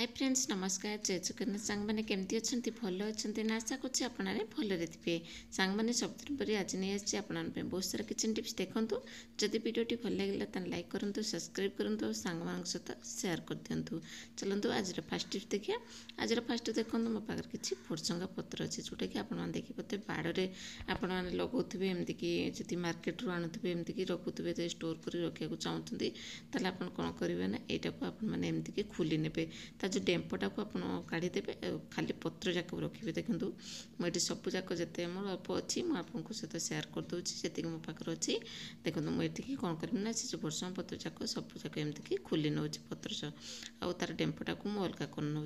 Hi friends नमस्कार जय जगन्नाथ सांग मैंने केमती अच्छा भल अच्छा ना आशा करें आपने भलरे थे सांग मैंने सबदिन पर आज नहीं आसी आप बहुत सारा किचन टिप्स देखूँ जदि वीडियोटी भल लगे तो लाइक करूँ सब्सक्राइब करूँ और सांग सहित सेयार कर दिंतु। चलते आज फास्ट टिप्स देखिए। आज फास्ट देखो मो पाखे किसी फुरसंगा पत्र अच्छे जोटा कि आप देखिए बाड़े आपण लगाऊे एमतीक जी मार्केट रू आणुवे एमतीक रखुवे स्टोर कर रखा चाहते तेल आप कौन करेंगे ना यहाँ को आपमती खोली ने ता जो डेम्पटा को आप काढ़ीदेवे खाली पत्र जाक रखिए। देखूँ मुझे सबूक जिते मोर अल्प अच्छी मुझे सहित सेयार करदे जी मो पाखे अच्छी। देखो मुझे कौन करी ना से जो भुर्संगा पत्र जाक सबूक एमती खोली नौ पत्र आउ तार डेम्पटा को मुझे अलग कर नौ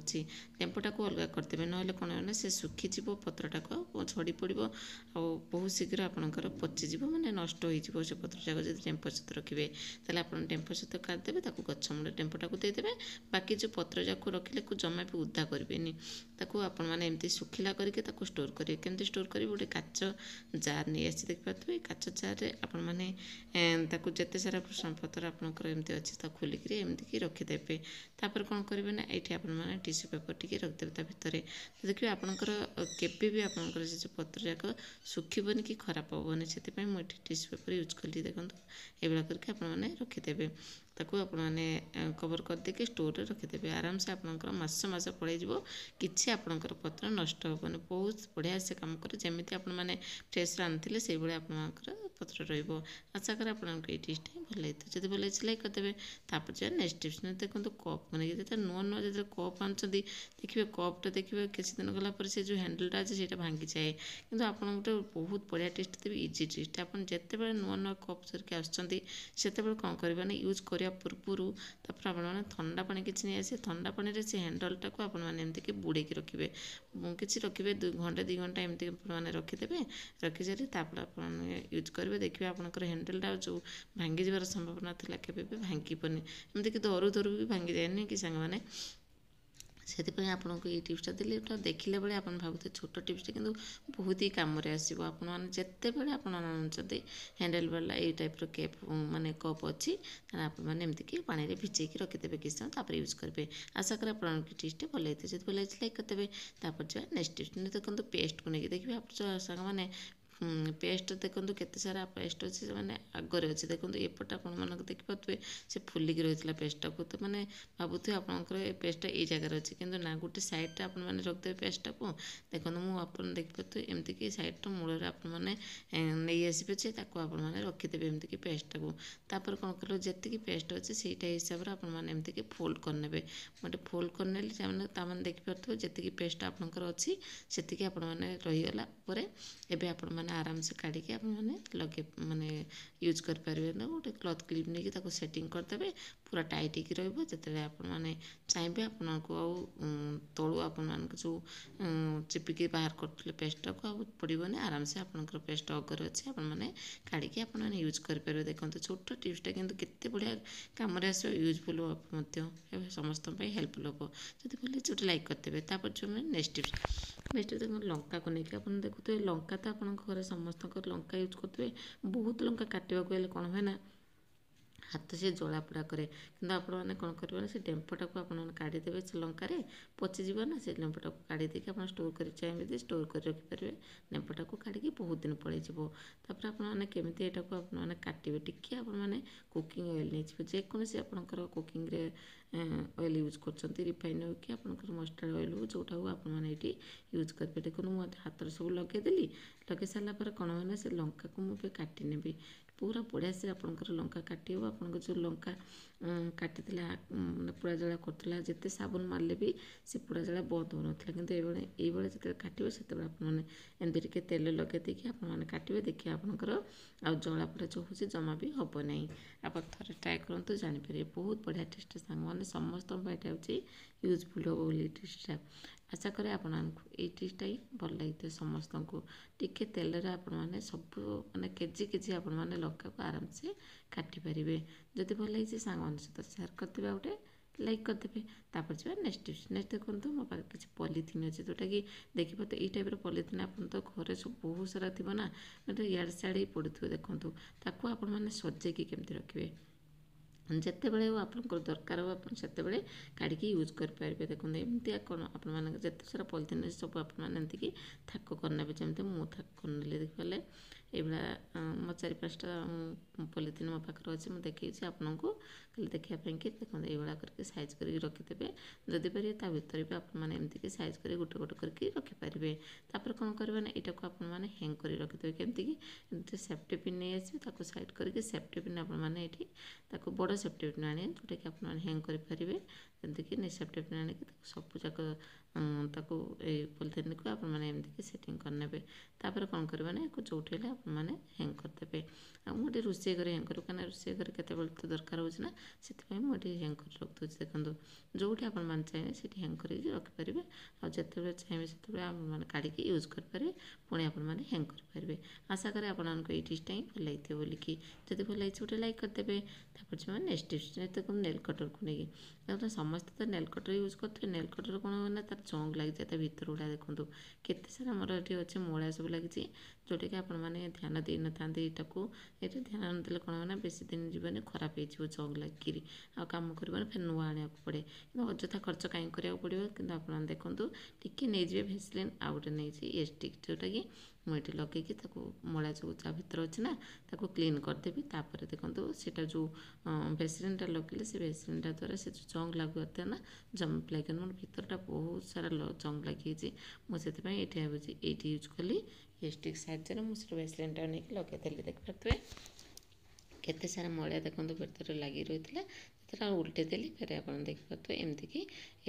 डेम्पटा को अलग करदेवे ना कौन ना से सुखीज पत्रटा को झड़ी पड़ो आ बहुत शीघ्र आपंकर पचिज मैंने नष्ट हो से पत्र जाक जो डेम्प सहित रखिए तेल आप डेम्प सहित काटिदेवे गछ मूल डेम्पटा को देदेवे। बाकी जो पत्र जाक रखिले जमा भी उदा करेंगे ताकू आपण मैंने एमती सुखिला करके स्टोर करेंगे केमती स्टोर करेंगे गोटे काच जार नहीं आसी देखिए काच जार आपण मैंने जिते सारा पत्र आपंकर एमती अच्छी खोलिक एमती रखिदेवे। तापर कौन करेंगे ना ये आपने टिश्यू पेपर टी रखिदेवे भितर देखिए आपंकर केवे भी आपंकर जो पत्र जाक सुखबनी कि खराब हेनी से मुझे टिश्यू पेपर यूज कली। देखो ये करके आपने रखिदेवे ताकू आपने कवर करदे स्टोर रखिदेवे आराम से आपंकर मस पड़े किसी आपंकर पत्र नष्ट हेनी बहुत बढ़िया से कम करे जमी आपने फ्रेश आनी से आपंकर पत्र रशा कर आपको टिप्सटा भल लगे जब भल लगे लाइक करदेवे। तापर जो नेक्स्ट टिप्स देखो कप मैंने नुआ नुआ जो कप आनुँच देखिए कपटा देखिए किसी दिन गलापर से जो हैंडलटा अच्छे से भांगी जाए कि आप गोटे बहुत बढ़िया टिप्स देवी इजी टिप्स आप जिते बड़े नुआ नुआ कप धरिक आसते कौन करेंगे ना यूज करने पूर्व तापर आपने ठंडा पानी किसी नहीं आसे ठंडा पानी से हैंडलटा को आपमती बुड़े रखिए किसी रखिए घंटे 2 घंटा एमती मैंने रखिदेवे रखी सारी आप यूज करेंगे देखिए आपंकर हैंडलटा जो भांगी जबार संभावना था केवे भी भांगनी एमती धरू धरू भी भांगी जाए कि सांग मैंने से आपको ये टिप्सटा देली देखला बेले आप भावते छोट टिप्सटा कि बहुत ही कम आसो आपने जिते बड़े आपते हैंडल वाला ये टाइप केप माने कप अच्छी आपने एमती पानी भिजे रखिदेवे किसी समय यूज करेंगे। आशा कर आपकी टिप्सटा भल लगे जब भल लगे लाइक करदेवे। तापर जो नेक्स्ट टिप्स देखो पेस्ट को लेकिन देखिए आप सांग मैंने पेस्ट देखो केते सारा पेस्ट अच्छे मैंने आगे अच्छे देखो एपट आप देखिए से फुलिक रही पेस्टा को तो मैंने भावुथे आपंकर पेस्टा ये जगार अच्छे कि ना गोटे सैड्रे आप रखिदेवे पेस्टा को देखो मुझे देखिए एमती कि सैड्र मूल आपने नहीं आसपे आपने रखिदेवे एमती पेस्टा को तापर कौन कल जी पेस्ट अच्छे से हिसाब से आपमती फोल्ड करने मोटे फोल्ड करने देखिए जी पेस्ट आपंकर अच्छी से आपने रहीगला एवं आप आराम से काढ़ी आपने लगे माने यूज करेंगे ना गोटे क्लथ क्लिप नहीं सेटिंग करदेवे पूरा टाइट होकर रते आपने चाहिए आपको तलू आप जो चिपिकी बाहर करते पेस्टा को पड़ोनी आराम से आपंकर पेस्ट अगर अच्छे आपने काढ़ी आपने यूज करेंगे। देखो छोट टिप्सटा कि बढ़िया कम यूजफुल समस्त हेल्पफुल हम जब भले जो लाइक करदेवे। तापर जो नेक्स्ट टिप्स देखो लंका को लेकिन आप देखुए लंका तो आप घर समस्त लंका यूज करेंगे बहुत लंका काटा कौन हुए ना हाथ से जलापोड़ा कै कि आपने कौन करेंगे से डेम्पटा को आपने काढ़ीदेवे से लंकार पचिज ना से डेम्पटा को काढ़ी देके आप स्टोर कर चाहिए स्टोर कर रखिपारे डेम्पटा को काढ़ी बहुत दिन पड़ेगा। तापर आपने केमी यहाँ को आपने काटे टी आपने कुकिंग ऑयल नहीं जेकोसी आपंकर कुकिंग ऑयल यूज कर रिफाइन हो कि आपंकर मस्टर्ड ऑयल हो जोटा हो आपने ये यूज करेंगे। देखो मुझे हाथ सब लगेदेली लगे सारापर कौन हुए से लंका को मुझे काटी नेबी पूरा बढ़िया से आपंकर लंका काटी हो आप जो लंका काटी पोड़ा जला करता जिते साबुन मारे भी से पोड़ा जला बंद हो नाला कि ये जो काटे से आपने एमती टे तेल लगे देखिए आपने काटे देखिए आपंकर आ जलापोड़ा जो हो जमा भी हम ना आप थे ट्राए करूँ जानीपर बहुत बढ़िया टेस्ट सांग मैंने समस्त हूँ यूजफुल हम बोली टेस्टा। आशा करें आपको ये टिप्सटा ही भल लगे समस्त को टिके तेल आपने सब माने केजी केजी आपने लंका को आराम से काटी पारे जदि भल लगे सांग सहित सेयार करदेवे गोटे लाइक करदेवे। तापर जो नेक्स्ट टिप्स नेक्स्ट देखो मो पास किसी पॉलीथिन अच्छे जोटा कि देखिए तो ये टाइप पॉलीथिन आप तो घर सब बहुत सारा थी ना मतलब इड़ सियाड़े ही पड़े देखो ताकू आपने सजेकी केमती रखिए ଯେତେବେଳେ ଆପଣଙ୍କର ଦରକାର ହେବ ଆପଣ ସେତେବେଳେ କାଢ଼ିକି ୟୁଜ୍ କରିପାରିବେ। ଦେଖନ୍ତୁ ଏମିତିଆ କ'ଣ ଆପଣମାନଙ୍କ ଯେତେ ସାରା ପଲିଥିନ୍ ଅଛି ସବୁ ଆପଣମାନେ ଏମିତିକି ଥାକ କରିନେବେ, ଯେମିତି ମୁଁ ଥାକ କରିନେଲି ଦେଖିପାରିଲେ। ଏଇଭଳିଆ ମୋ 4-5ଟା ପଲିଥିନ୍ ମୋ ପାଖରେ ଅଛି, ମୁଁ ଦେଖେଇଛି ଆପଣଙ୍କୁ ଖାଲି ଦେଖିବା ପାଇଁକି। ଦେଖନ୍ତୁ ଏଇଭଳିଆ କରିକି ସାଇଜ୍ କରିକି ରଖିଦେବେ। ଯଦି ପାରିବେ ତା ଭିତରେ ବି ଆପଣମାନେ ଏମିତିକି ସାଇଜ୍ କରି ଗୋଟେ ଗୋଟେ କରିକି ରଖିପାରିବେ। ତାପରେ କ'ଣ କରିବେ ନା ଏଇଟାକୁ ଆପଣମାନେ ହ୍ୟାଙ୍ଗ୍ କରି ରଖିଦେବେ। କେମିତିକି ଏମିତି ସେଫ୍ଟି ପିନ୍ ନେଇ ଆସିବେ, ତାକୁ ସାଇଡ଼୍ କରିକି ସେଫ୍ଟି ପିନ୍ ଆପଣମାନେ ଏଇଠି ତାକୁ ବଡ଼ ସେଫ୍ଟି ପିନ୍ ଆଣିବେ, ଯେଉଁଟାକି ଆପଣମାନେ ହ୍ୟାଙ୍ଗ୍ କରିପାରିବେ। ଯେମିତିକି ସେଫ୍ଟି ପିନ୍ ଆଣିକି ତାକୁ ସବୁଯାକ ତାକୁ ଏଇ ପଲିଥିନ୍କୁ ଆପଣମାନେ ଏମିତିକି ସେଟିଂ କରିନେବେ। ତାପରେ କ'ଣ କରିବେ ନା ୟାକୁ ଯେଉଁଠି ହେଲେ ଆପଣମାନେ ହ୍ୟାଙ୍ଗ୍ କରିଦେବେ। ଆଉ ମୁଁ ଏଠି ରୋଷେଇ ଘରେ ହ୍ୟାଙ୍ଗ୍ କରୁ, କାରଣ ରୋଷେଇ ଘରେ କେତେବେଳେ ତ ଦରକାର ହେଉଛି ନା, ସେଥିପାଇଁ ମୁଁ ଏଠି ହ୍ୟାଙ୍ଗ୍ କରି ରଖିଦେଉଛି। ଦେଖନ୍ତୁ ଯେଉଁଠି ଆପଣମାନେ ଚାହିଁବେ ସେଠି ହ୍ୟାଙ୍ଗ୍ କରିକି ରଖିପାରିବେ। ଆଉ ଯେତେବେଳେ ଚାହିଁବେ ସେତେବେଳେ ଆପଣମାନେ କାଢ଼ିକି ୟୁଜ୍ କରିପାରିବେ, ପୁଣି ଆପଣମାନେ ହ୍ୟାଙ୍ଗ୍ କରିପାରିବେ। ଆଶା କରେ ଆପଣମାନଙ୍କୁ ଏଇ ଟିପ୍ସଟା ହିଁ ଭଲ ଲାଗିଥିବ ବୋଲିକି। ଯଦି ଭଲ ଲାଗିଛି ଗୋଟେ ଲାଇକ୍ କରିଦେବେ। ତାପରେ ସେମାନେ ନେକ୍ସଟ ଟିପ୍ସ ଦେଖନ୍ତୁ ନେଲ୍ କଟରକୁ ନେଇକି। ଦେଖନ୍ତୁ ସମସ୍ତେ ତ ନେଲ୍ କଟର ୟୁଜ୍ କରୁଥିବେ। ନେଲ୍ କଟର କ'ଣ ହୁଏ ନା ତାର ଜଙ୍କ୍ ଲାଗିଯାଏ ତା ଭିତର ଗୁଡ଼ା। ଦେଖନ୍ତୁ କେତେ ସାରା ଆମର ଏଠି ଅଛି ମୂଳା ସବୁ ଲାଗିଛି, ଯେଉଁଟାକି ଆପଣମାନେ ଧ୍ୟାନ ଦେଇନଥାନ୍ତି ଏଇଟାକୁ। ଏଇଟା ଧ୍ୟାନ ନଦେଲେ କ'ଣ ହୁଏ ନା ବେଶୀ ଦିନ ଯିବନି, ଖରାପ ହେଇଯିବ ଜଙ୍କ୍ ଲାଗିକିରି, ଆଉ କାମ କରିବନି, ଫେର୍ ନୂଆ ଆଣିବାକୁ ପଡ଼େ। କିନ୍ତୁ ଅଯଥା ଖର୍ଚ୍ଚ କାହିଁ କରିବାକୁ ପଡ଼ିବ। କିନ୍ତୁ ଆପଣ ଦେଖନ୍ତୁ ଟିକେ ନେଇଯିବେ ଭେସଲିନ୍, ଆଉ ଗୋଟେ ନେଇଛି ଷ୍ଟିକ୍, ଯେଉଁଟାକି ମୁଁ ଏଠି ଲଗେଇକି ତାକୁ ମୂଳା ଯେଉଁ ତା ଭିତରେ ଅଛି ନା ତାକୁ କ୍ଲିନ୍ କରିଦେବି। ତାପରେ ଦେଖନ୍ତୁ ସେଇଟା ଯେଉଁ ଭେସଲିନ୍ଟା ଲଗେଇଲେ ସେ ଭେସଲିନ୍ଟା ଦ୍ୱାରା ସେ ଯେଉଁ ଜଙ୍କ୍ ଲାଗୁଥିଲା ନା ଜମା ଲାଗିବନି। ମୋର ଭିତରଟା ବହୁତ ସାରା ଜଙ୍କ୍ ଲାଗିଯାଇଛି, ମୁଁ ସେଥିପାଇଁ ଏଇଠି ଭାବୁଛି ଏଇଠି ୟୁଜ୍ କଲି ଷ୍ଟିକ୍ ସାହାଯ୍ୟରେ। ମୁଁ ସେଟା ଭେସଲିନ୍ଟା ନେଇକି ଲଗେଇଦେଲି। ଦେଖିପାରୁଥିବେ କେତେ ସାରା ମଇଳା ଦେଖନ୍ତୁ ଭିତରେ ଲାଗି ରହିଥିଲା, ସେଥିରେ ଉଲଟେଇ ଦେଲି। ଫେରେ ଆପଣ ଦେଖିପାରୁଥିବେ ଏମିତିକି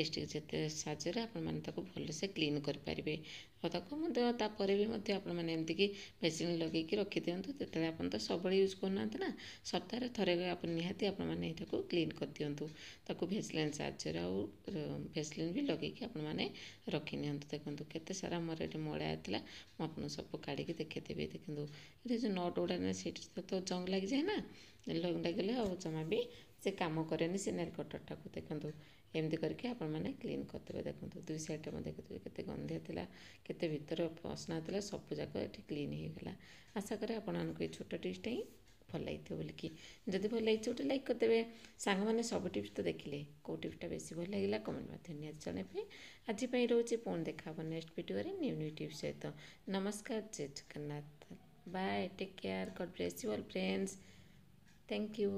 ଷ୍ଟିକ୍ ଯେତେ ସାହାଯ୍ୟରେ ଆପଣମାନେ ତାକୁ ଭଲସେ କ୍ଲିନ୍ କରିପାରିବେ। ଆଉ ତାକୁ ମଧ୍ୟ ତାପରେ ବି ମଧ୍ୟ ଆପଣମାନେ ଏମିତିକି ଭେସଲିନ୍ ଲଗେଇକି ରଖିଦିଅନ୍ତୁ। ଯେତେବେଳେ ଆପଣ ତ ସବୁବେଳେ ୟୁଜ୍ କରୁନାହାନ୍ତି ନା, ସପ୍ତାହରେ ଥରେ ଆପଣ ନିହାତି ଆପଣମାନେ ଏଇଟାକୁ କ୍ଲିନ୍ କରିଦିଅନ୍ତୁ ତାକୁ ଭେସଲିନ୍ ସାହାଯ୍ୟରେ। ଆଉ ଭେସଲିନ୍ ବି ଲଗେଇକି ଆପଣମାନେ ରଖିନିଅନ୍ତୁ। ଦେଖନ୍ତୁ କେତେ ସାରା ଆମର ଏଠି ମଇଳା ଥିଲା, ମୁଁ ଆପଣଙ୍କୁ ସବୁ କାଢ଼ିକି ଦେଖେଇଦେବି। ଦେଖନ୍ତୁ ଏଠି ଯେଉଁ ନଟ୍ ଗୁଡ଼ା ନା ସେଇଠି ତ ଜଙ୍କ୍ ଲାଗିଯାଏ ନା, ଲାଗିଲେ ଆଉ ଜମା ବି ସେ କାମ କରେନି ସେ ନେଲ୍ କଟରଟାକୁ। ଦେଖନ୍ତୁ ଏମିତି କରିକି ଆପଣମାନେ କ୍ଲିନ୍ କରିଦେବେ। ଦେଖନ୍ତୁ ଦୁଇ ସାଇଡ଼୍ଟା ମୁଁ ଦେଖୁଥିବେ କେତେ ଗନ୍ଧିଆ ଥିଲା, କେତେ ଭିତରେ ଅସନା ଥିଲା, ସବୁଯାକ ଏଠି କ୍ଲିନ୍ ହେଇଗଲା। ଆଶା କରେ ଆପଣମାନଙ୍କୁ ଏଇ ଛୋଟ ଟିପ୍ସଟା ହିଁ ଭଲ ଲାଗିଥିବ ବୋଲିକି। ଯଦି ଭଲ ଲାଗିଛି ଗୋଟେ ଲାଇକ୍ କରିଦେବେ। ସାଙ୍ଗମାନେ ସବୁ ଟିପ୍ସ ତ ଦେଖିଲେ, କେଉଁ ଟିପ୍ସଟା ବେଶୀ ଭଲ ଲାଗିଲା କମେଣ୍ଟ ମାଧ୍ୟମରେ ନିହାତି ଜଣାଇବେ। ଆଜି ପାଇଁ ରହୁଛି, ପୁଣି ଦେଖା ହେବ ନେକ୍ସଟ ଭିଡ଼ିଓରେ ନ୍ୟୁ ଟିପ୍ସ ସହିତ। ନମସ୍କାର, ଜୟ Jagannath, bye, take care, God bless you all friends, thank you.